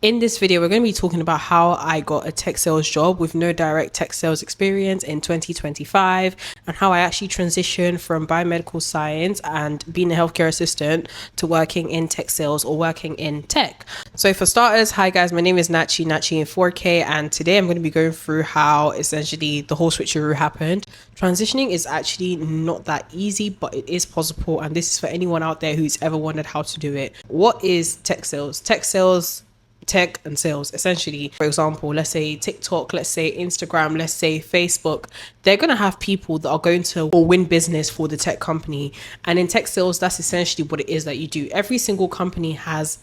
In this video, we're going to be talking about how I got a tech sales job with no direct tech sales experience in 2025 and how I actually transitioned from biomedical science and being a healthcare assistant to working in tech sales or working in tech. So for starters, hi guys, my name is Nachi in 4K, and today I'm going to be going through how essentially the whole switcheroo happened. Transitioning is actually not that easy, but it is possible, and this is for anyone out there who's ever wondered how to do it. What is tech sales? Tech and sales, essentially. For example, let's say TikTok, let's say Instagram, let's say Facebook, they're going to have people that are going to win business for the tech company. And in tech sales, that's essentially what it is that you do. Every single company has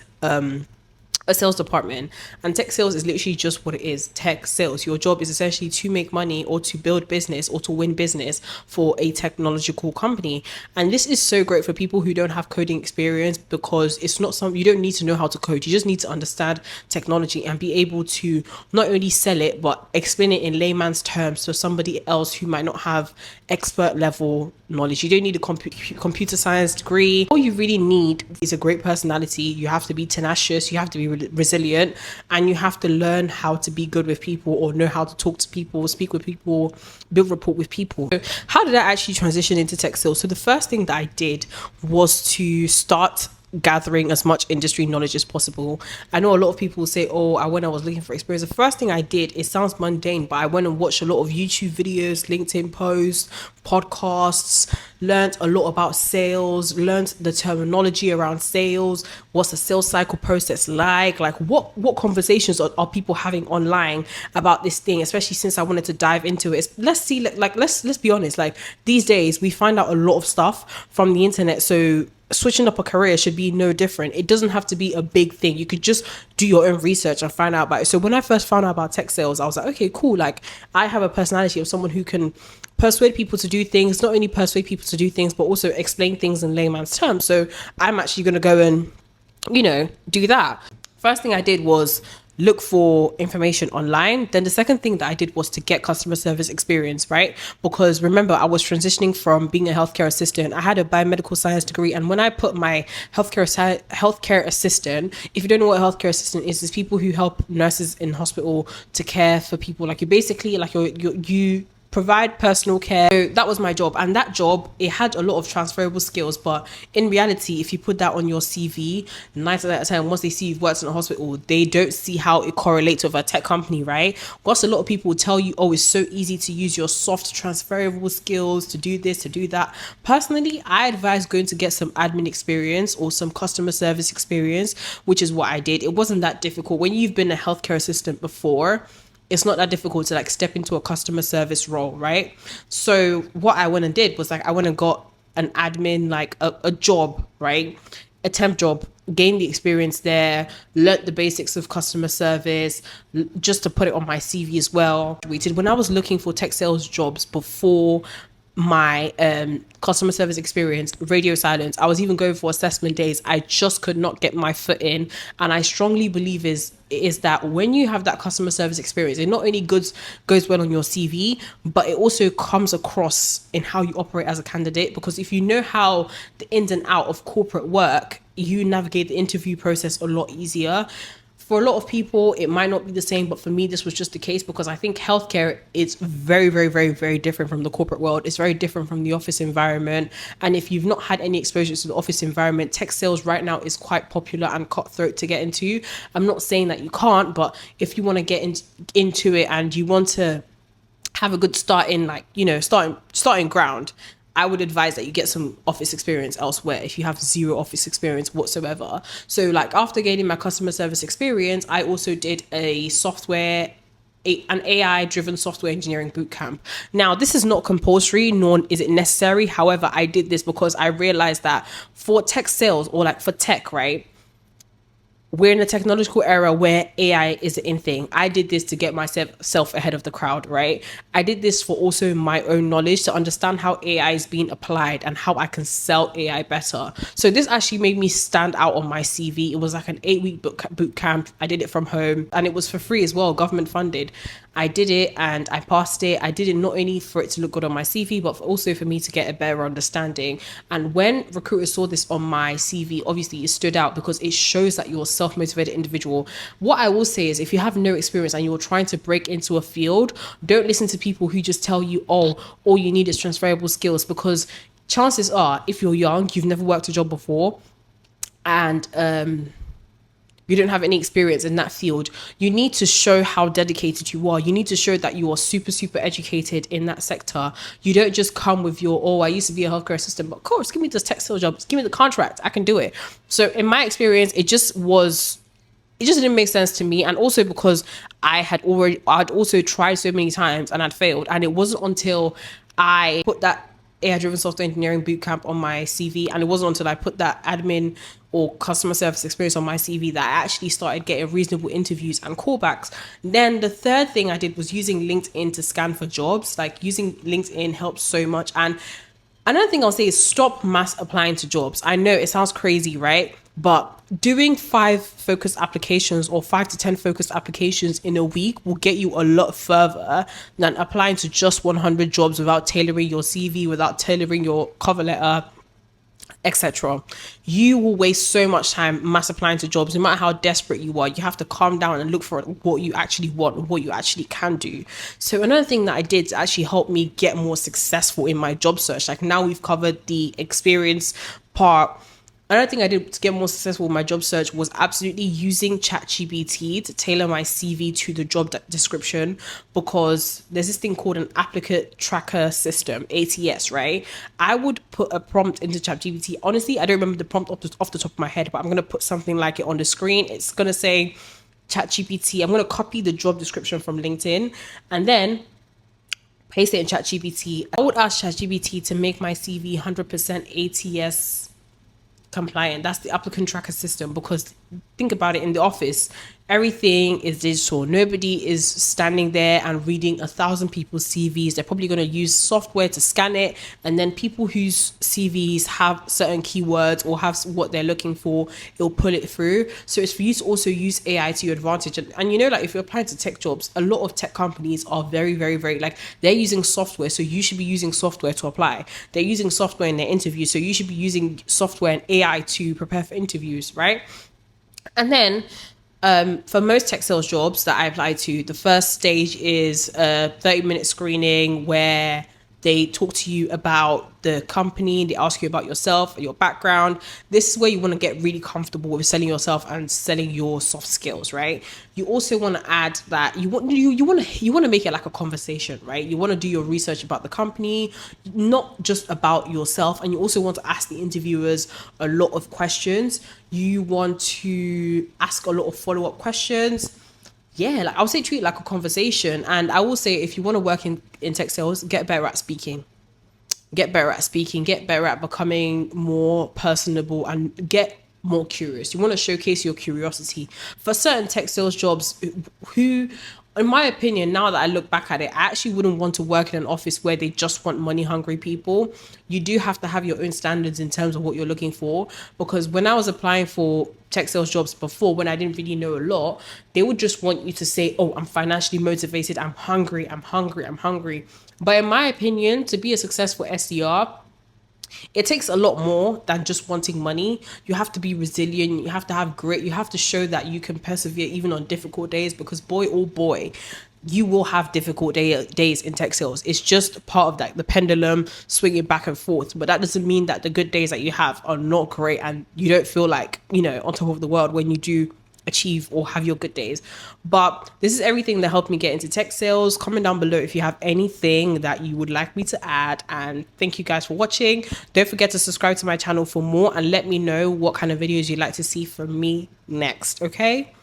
a sales department, and tech sales is literally just what it is. Tech sales, your job is essentially to make money or to build business or to win business for a technological company. And this is so great for people who don't have coding experience, because it's not something, you don't need to know how to code, you just need to understand technology and be able to not only sell it but explain it in layman's terms to somebody else who might not have expert level knowledge. You don't need a computer science degree. All you really need is a great personality. You have to be tenacious, you have to be resilient, and you have to learn how to be good with people or know how to talk to people, speak with people, build rapport with people. So how did I actually transition into tech sales? So the first thing that I did was to start gathering as much industry knowledge as possible. I know a lot of people say, when I was looking for experience, the first thing I did, it sounds mundane, but I went and watched a lot of YouTube videos, LinkedIn posts, podcasts, learned a lot about sales, learned the terminology around sales, what's the sales cycle process like what conversations are people having online about this thing, especially since I wanted to dive into it. Let's be honest, like these days we find out a lot of stuff from the internet, so switching up a career should be no different. It doesn't have to be a big thing. You could just do your own research and find out about it. So when I first found out about tech sales, I was like, okay, cool. Like, I have a personality of someone who can persuade people to do things, not only persuade people to do things, but also explain things in layman's terms. So I'm actually going to go and, do that. First thing I did was look for information online. Then the second thing that I did was to get customer service experience, right? Because remember, I was transitioning from being a healthcare assistant. I had a biomedical science degree, and when I put my healthcare assistant, if you don't know what a healthcare assistant is, it's people who help nurses in hospital to care for people. Like, you're basically like you provide personal care. So that was my job, and that job, it had a lot of transferable skills, but in reality, if you put that on your CV, 9 out of 10, once they see you've worked in a hospital, they don't see how it correlates with a tech company, right? Whilst a lot of people will tell you, it's so easy to use your soft transferable skills to do this, to do that. Personally, I advise going to get some admin experience or some customer service experience, which is what I did. It wasn't that difficult. When you've been a healthcare assistant before, it's not that difficult to step into a customer service role, right? So what I went and did was I went and got an admin, a job, right? A temp job, gained the experience there, learnt the basics of customer service, just to put it on my CV as well. When I was looking for tech sales jobs before my customer service experience, radio silence, I was even going for assessment days, I just could not get my foot in. And I strongly believe is that when you have that customer service experience, it not only goes well on your CV, but it also comes across in how you operate as a candidate. Because if you know how the ins and out of corporate work, you navigate the interview process a lot easier. For a lot of people, it might not be the same, but for me, this was just the case, because I think healthcare is very, very, very, very different from the corporate world. It's very different from the office environment. And if you've not had any exposure to the office environment, tech sales right now is quite popular and cutthroat to get into. I'm not saying that you can't, but if you want to get into it and you want to have a good start in starting ground, I would advise that you get some office experience elsewhere if you have zero office experience whatsoever. So after gaining my customer service experience, I also did an AI driven software engineering bootcamp. Now, this is not compulsory, nor is it necessary. However, I did this because I realized that for tech sales, or for tech, right? We're in a technological era where AI is the in thing. I did this to get myself ahead of the crowd, right? I did this for also my own knowledge, to understand how AI is being applied and how I can sell AI better. So this actually made me stand out on my CV. It was like an 8-week boot camp. I did it from home, and it was for free as well, government funded. I did it and I passed it. I did it not only for it to look good on my CV, but also for me to get a better understanding. And when recruiters saw this on my CV, obviously it stood out because it shows that you're self-motivated individual. What I will say is, if you have no experience and you're trying to break into a field, don't listen to people who just tell you, oh, all you need is transferable skills, because chances are, if you're young, you've never worked a job before, and you don't have any experience in that field, you need to show how dedicated you are. You need to show that you are super, super educated in that sector. You don't just come with your, oh, I used to be a healthcare assistant, but of course, give me this textile job, give me the contract, I can do it. So in my experience, it just didn't make sense to me. And also because I'd also tried so many times and I'd failed. And it wasn't until I put that AI-driven software engineering bootcamp on my CV, and it wasn't until I put that admin or customer service experience on my CV that I actually started getting reasonable interviews and callbacks. Then the third thing I did was using LinkedIn to scan for jobs. Like, using LinkedIn helps so much. And another thing I'll say is stop mass applying to jobs. I know it sounds crazy, right? But doing 5 focused applications or 5 to 10 focused applications in a week will get you a lot further than applying to just 100 jobs without tailoring your CV, without tailoring your cover letter, etc. You will waste so much time mass applying to jobs. No matter how desperate you are, you have to calm down and look for what you actually want and what you actually can do. So another thing that I did to actually help me get more successful in my job search, like now we've covered the experience part, another thing I did to get more successful with my job search was absolutely using ChatGPT to tailor my CV to the job description, because there's this thing called an applicant tracker system, ATS, right? I would put a prompt into ChatGPT. Honestly, I don't remember the prompt off the top of my head, but I'm going to put something like it on the screen. It's going to say, ChatGPT, I'm going to copy the job description from LinkedIn and then paste it in ChatGPT. I would ask ChatGPT to make my CV 100% ATS compliant. That's the applicant tracker system, because think about it, in the office everything is digital. Nobody is standing there and reading 1,000 people's CVs. They're probably going to use software to scan it, and then people whose CVs have certain keywords or have what they're looking for, it'll pull it through. So it's for you to also use AI to your advantage. And you know, like if you're applying to tech jobs, a lot of tech companies are very, very, very, like, they're using software, so you should be using software to apply. They're using software in their interviews, so you should be using software and AI to prepare for interviews, right? And then for most tech sales jobs that I apply to, the first stage is a 30-minute screening where they talk to you about the company, they ask you about yourself, your background. This is where you want to get really comfortable with selling yourself and selling your soft skills, right? You also want to add that you want to make it like a conversation, right? You want to do your research about the company, not just about yourself. And you also want to ask the interviewers a lot of questions. You want to ask a lot of follow-up questions. Yeah, like I would say treat it like a conversation. And I will say, if you want to work in tech sales, get better at speaking. Get better at becoming more personable, and get more curious. You want to showcase your curiosity. For certain tech sales jobs, who, in my opinion, now that I look back at it, I actually wouldn't want to work in an office where they just want money hungry people. You do have to have your own standards in terms of what you're looking for, because when I was applying for tech sales jobs before, when I didn't really know a lot, they would just want you to say, oh, I'm financially motivated, I'm hungry. But in my opinion, to be a successful SDR, it takes a lot more than just wanting money. You have to be resilient. You have to have grit. You have to show that you can persevere even on difficult days, because boy, oh boy, you will have difficult days in tech sales. It's just part of that, the pendulum swinging back and forth. But that doesn't mean that the good days that you have are not great and you don't feel like, you know, on top of the world when you do achieve or have your good days. But this is everything that helped me get into tech sales. Comment down below if you have anything that you would like me to add, and thank you guys for watching. Don't forget to subscribe to my channel for more, and let me know what kind of videos you'd like to see from me next. Okay.